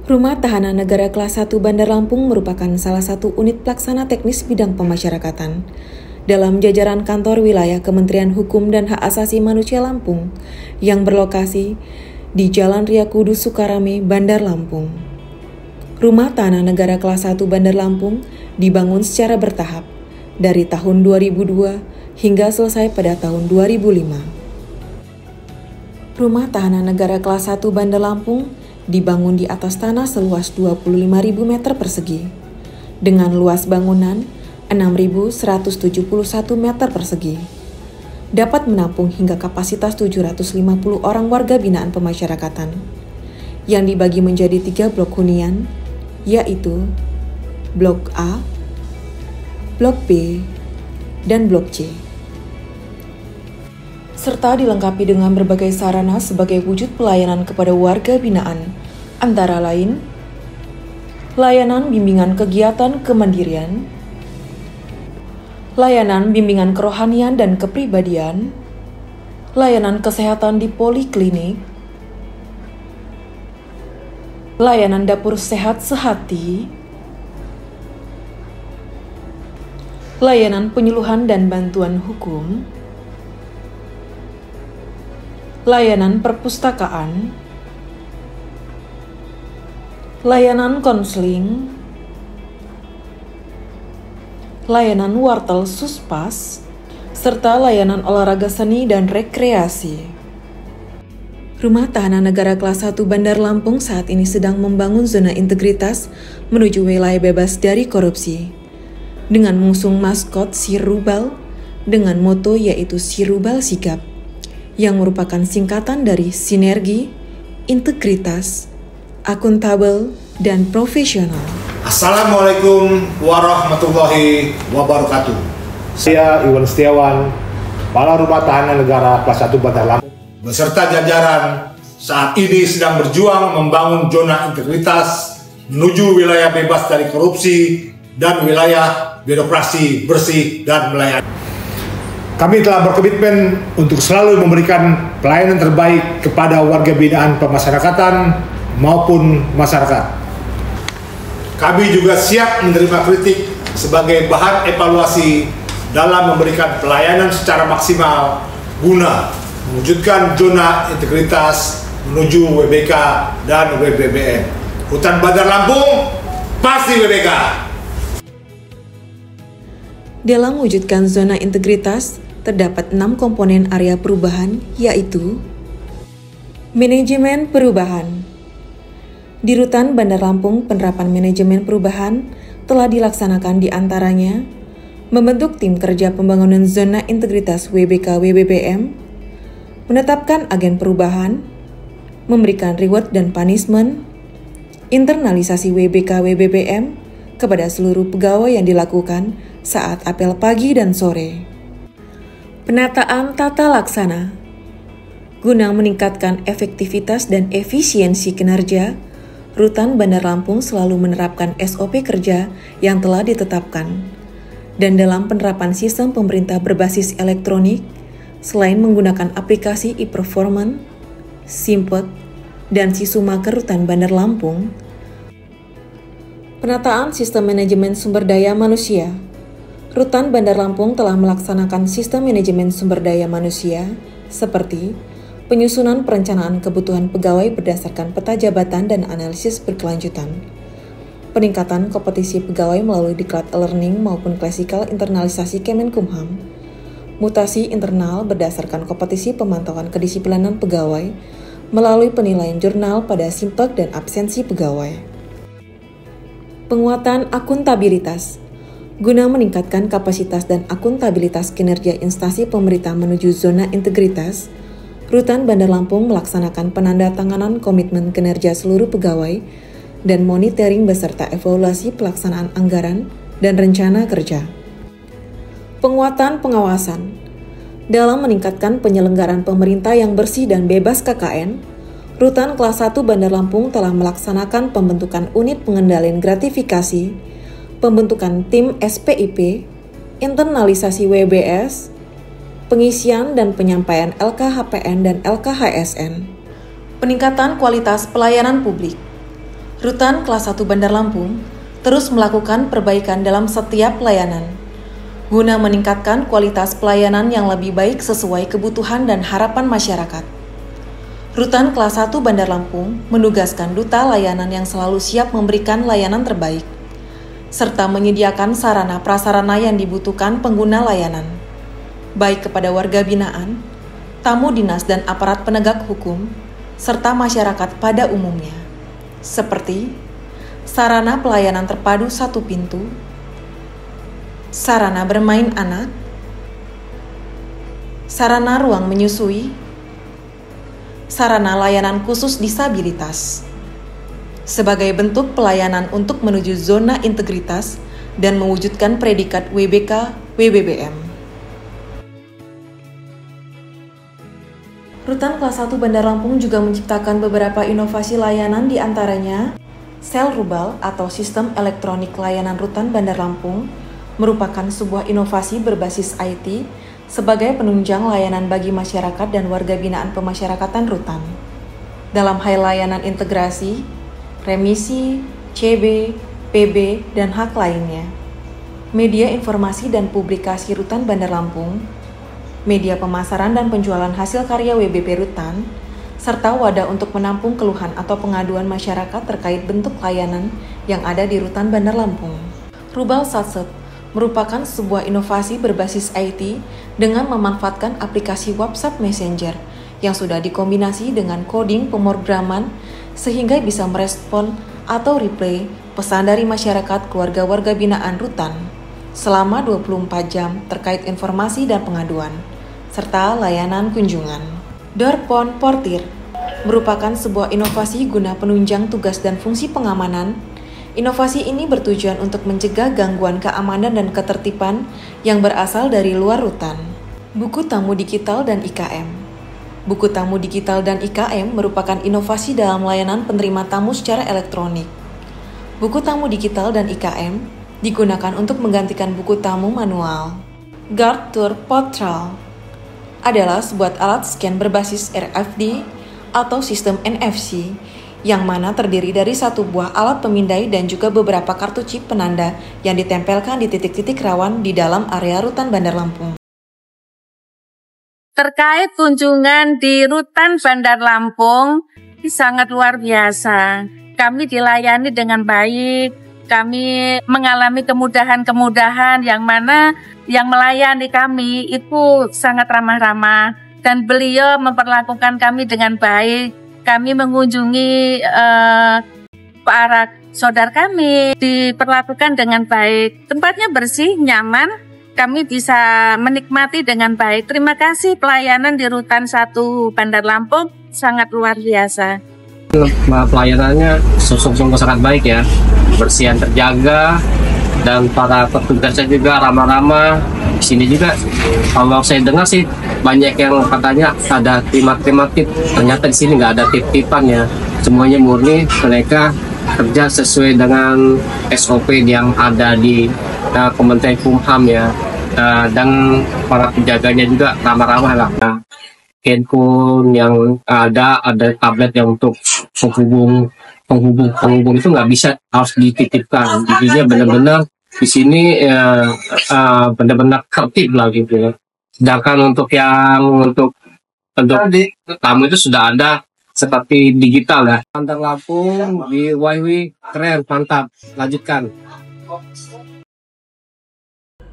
Rumah Tahanan Negara Kelas 1 Bandar Lampung merupakan salah satu unit pelaksana teknis bidang pemasyarakatan dalam jajaran kantor wilayah Kementerian Hukum dan Hak Asasi Manusia Lampung yang berlokasi di Jalan Raya Kudus Sukarame, Bandar Lampung. Rumah Tahanan Negara Kelas 1 Bandar Lampung dibangun secara bertahap dari tahun 2002 hingga selesai pada tahun 2005. Rumah Tahanan Negara Kelas 1 Bandar Lampung dibangun di atas tanah seluas 25.000 meter persegi, dengan luas bangunan 6.171 meter persegi. Dapat menampung hingga kapasitas 750 orang warga binaan pemasyarakatan, yang dibagi menjadi 3 blok hunian, yaitu Blok A, Blok B, dan Blok C. Serta dilengkapi dengan berbagai sarana sebagai wujud pelayanan kepada warga binaan, antara lain layanan bimbingan kegiatan kemandirian, layanan bimbingan kerohanian dan kepribadian, layanan kesehatan di poliklinik, layanan dapur sehat sehati, layanan penyuluhan dan bantuan hukum, layanan perpustakaan, layanan konseling, layanan wartel suspas, serta layanan olahraga seni dan rekreasi. Rumah Tahanan Negara Kelas 1 Bandar Lampung saat ini sedang membangun zona integritas menuju wilayah bebas dari korupsi, dengan mengusung maskot si Rubal dengan moto yaitu si Rubal Sigap, yang merupakan singkatan dari sinergi, integritas, akuntabel, dan profesional. Assalamualaikum warahmatullahi wabarakatuh. Saya Iwan Setiawan, Kepala Rumah Tahanan Negara Kelas 1 Bandar Lampung, beserta jajaran saat ini sedang berjuang membangun zona integritas menuju wilayah bebas dari korupsi dan wilayah birokrasi bersih dan melayani. kami telah berkomitmen untuk selalu memberikan pelayanan terbaik kepada warga binaan pemasyarakatan maupun masyarakat. Kami juga siap menerima kritik sebagai bahan evaluasi dalam memberikan pelayanan secara maksimal guna mewujudkan zona integritas menuju WBK dan WBBM. Hutan Bandar Lampung pasti WBK. Dalam mewujudkan zona integritas, terdapat 6 komponen area perubahan, yaitu manajemen perubahan. Di Rutan Bandar Lampung, penerapan manajemen perubahan telah dilaksanakan di antaranya membentuk tim kerja pembangunan zona integritas WBK-WBBM, menetapkan agen perubahan, memberikan reward dan punishment, internalisasi WBK-WBBM kepada seluruh pegawai yang dilakukan saat apel pagi dan sore. Penataan tata laksana guna meningkatkan efektivitas dan efisiensi kinerja, Rutan Bandar Lampung selalu menerapkan SOP kerja yang telah ditetapkan. Dan dalam penerapan sistem pemerintah berbasis elektronik, selain menggunakan aplikasi e-performance, Simpot, dan Sisumaker Rutan Bandar Lampung, penataan sistem manajemen sumber daya manusia, Rutan Bandar Lampung telah melaksanakan sistem manajemen sumber daya manusia seperti penyusunan perencanaan kebutuhan pegawai berdasarkan peta jabatan dan analisis berkelanjutan, peningkatan kompetisi pegawai melalui diklat e-learning maupun klasikal internalisasi Kemenkumham, mutasi internal berdasarkan kompetisi pemantauan kedisiplinan pegawai melalui penilaian jurnal pada simpek dan absensi pegawai. Penguatan akuntabilitas guna meningkatkan kapasitas dan akuntabilitas kinerja instansi pemerintah menuju zona integritas, Rutan Bandar Lampung melaksanakan penandatanganan komitmen kinerja seluruh pegawai dan monitoring beserta evaluasi pelaksanaan anggaran dan rencana kerja. Penguatan pengawasan dalam meningkatkan penyelenggaraan pemerintah yang bersih dan bebas KKN, Rutan Kelas 1 Bandar Lampung telah melaksanakan pembentukan unit pengendalian gratifikasi, pembentukan tim SPIP, internalisasi WBS, pengisian dan penyampaian LKHPN dan LKHSN, peningkatan kualitas pelayanan publik. Rutan Kelas 1 Bandar Lampung terus melakukan perbaikan dalam setiap layanan, guna meningkatkan kualitas pelayanan yang lebih baik sesuai kebutuhan dan harapan masyarakat. Rutan Kelas 1 Bandar Lampung menugaskan duta layanan yang selalu siap memberikan layanan terbaik, serta menyediakan sarana prasarana yang dibutuhkan pengguna layanan, baik kepada warga binaan, tamu dinas dan aparat penegak hukum, serta masyarakat pada umumnya, seperti sarana pelayanan terpadu satu pintu, sarana bermain anak, sarana ruang menyusui, sarana layanan khusus disabilitas, sebagai bentuk pelayanan untuk menuju zona integritas dan mewujudkan predikat WBK WBBM. Rutan Kelas 1 Bandar Lampung juga menciptakan beberapa inovasi layanan, di antaranya Sel Rubal atau Sistem Elektronik Layanan Rutan Bandar Lampung merupakan sebuah inovasi berbasis IT sebagai penunjang layanan bagi masyarakat dan warga binaan pemasyarakatan rutan. Dalam hal layanan integrasi, remisi, CB, PB, dan hak lainnya. Media informasi dan publikasi Rutan Bandar Lampung, media pemasaran dan penjualan hasil karya WBP Rutan, serta wadah untuk menampung keluhan atau pengaduan masyarakat terkait bentuk layanan yang ada di Rutan Bandar Lampung. Rubal Satsep merupakan sebuah inovasi berbasis IT dengan memanfaatkan aplikasi WhatsApp Messenger yang sudah dikombinasi dengan coding pemrograman sehingga bisa merespon atau replay pesan dari masyarakat keluarga warga binaan rutan selama 24 jam terkait informasi dan pengaduan, serta layanan kunjungan. Dorpon Portir merupakan sebuah inovasi guna penunjang tugas dan fungsi pengamanan. Inovasi ini bertujuan untuk mencegah gangguan keamanan dan ketertiban yang berasal dari luar rutan. Buku tamu digital dan IKM. Buku tamu digital dan IKM merupakan inovasi dalam layanan penerima tamu secara elektronik. Buku tamu digital dan IKM digunakan untuk menggantikan buku tamu manual. Guard Tour Portal adalah sebuah alat scan berbasis RFID atau sistem NFC yang mana terdiri dari satu buah alat pemindai dan juga beberapa kartu chip penanda yang ditempelkan di titik-titik rawan di dalam area Rutan Bandar Lampung. Terkait kunjungan di Rutan Bandar Lampung, sangat luar biasa. Kami dilayani dengan baik, kami mengalami kemudahan-kemudahan yang mana yang melayani kami itu sangat ramah-ramah dan beliau memperlakukan kami dengan baik. Kami mengunjungi para saudara kami diperlakukan dengan baik. Tempatnya bersih, nyaman, kami bisa menikmati dengan baik. Terima kasih pelayanan di Rutan 1 Bandar Lampung sangat luar biasa. Pelayanannya sungguh-sungguh sangat baik ya, bersihan terjaga dan para petugasnya juga ramah-ramah. Di sini juga kalau saya dengar sih banyak yang katanya ada terima tip, ternyata di sini nggak ada tip-tipan ya, semuanya murni mereka kerja sesuai dengan SOP yang ada di Kementerian Kumham ya, dan para penjaganya juga ramah-ramah lah. Handphone yang ada tablet yang untuk penghubung itu nggak bisa, harus dititipkan. Jadinya benar-benar di sini benar-benar tertib lah gitu ya. Sedangkan untuk tamu itu sudah ada seperti digital ya. Bandar Lampung di Waiwi keren, mantap. Lanjutkan.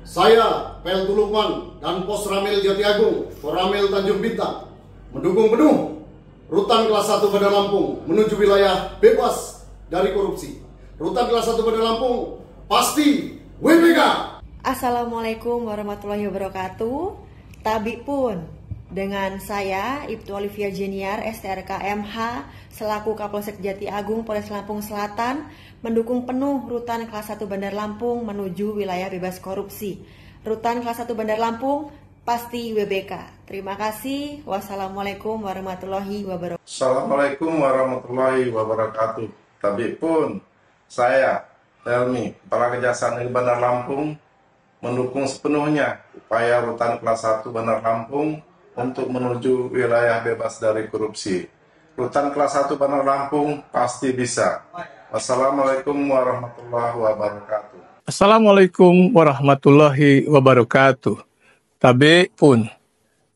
Saya, Peltu Lukman dan Pos Ramil Jati Agung, Koramil Tanjung Bintang, mendukung penuh Rutan Kelas 1 Bandar Lampung menuju wilayah bebas dari korupsi. Rutan Kelas 1 Bandar Lampung pasti WBK. Assalamualaikum warahmatullahi wabarakatuh. Tabi pun dengan saya Ibtu Olivia Jeniar STRK MH selaku Kapolsek Jati Agung Polres Lampung Selatan mendukung penuh Rutan Kelas 1 Bandar Lampung menuju wilayah bebas korupsi. Rutan Kelas 1 Bandar Lampung pasti WBK. Terima kasih. Wassalamualaikum warahmatullahi wabarakatuh. Assalamualaikum warahmatullahi wabarakatuh. Tapi pun saya Helmi, Kepala Kejaksaan Negeri Bandar Lampung, mendukung sepenuhnya upaya Rutan Kelas 1 Bandar Lampung untuk menuju wilayah bebas dari korupsi. Rutan Kelas 1 Bandar Lampung pasti bisa. Wassalamualaikum warahmatullahi wabarakatuh. Assalamualaikum warahmatullahi wabarakatuh. Tabe pun,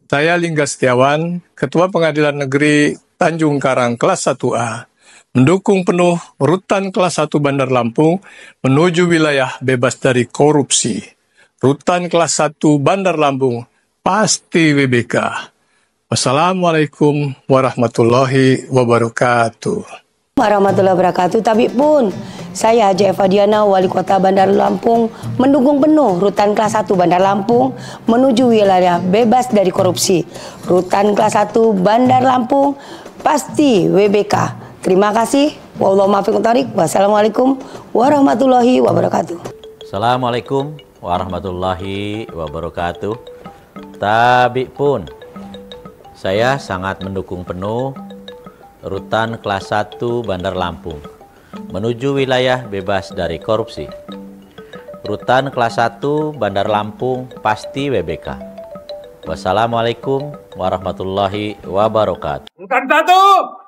saya Lingga Setiawan, Ketua Pengadilan Negeri Tanjung Karang kelas 1A, mendukung penuh Rutan kelas 1 Bandar Lampung menuju wilayah bebas dari korupsi. Rutan kelas 1 Bandar Lampung pasti WBK. Wassalamualaikum warahmatullahi wabarakatuh. Warahmatullahi wabarakatuh. Tapi pun, saya Haji Eva Diana, Wali Kota Bandar Lampung, mendukung penuh Rutan kelas 1 Bandar Lampung menuju wilayah bebas dari korupsi. Rutan kelas 1 Bandar Lampung pasti WBK. Terima kasih. Wassalamualaikum warahmatullahi wabarakatuh. Assalamualaikum warahmatullahi wabarakatuh. Tapi pun, saya sangat mendukung penuh Rutan kelas 1 Bandar Lampung menuju wilayah bebas dari korupsi. Rutan kelas 1 Bandar Lampung pasti WBK. Wassalamualaikum warahmatullahi wabarakatuh. Rutan 1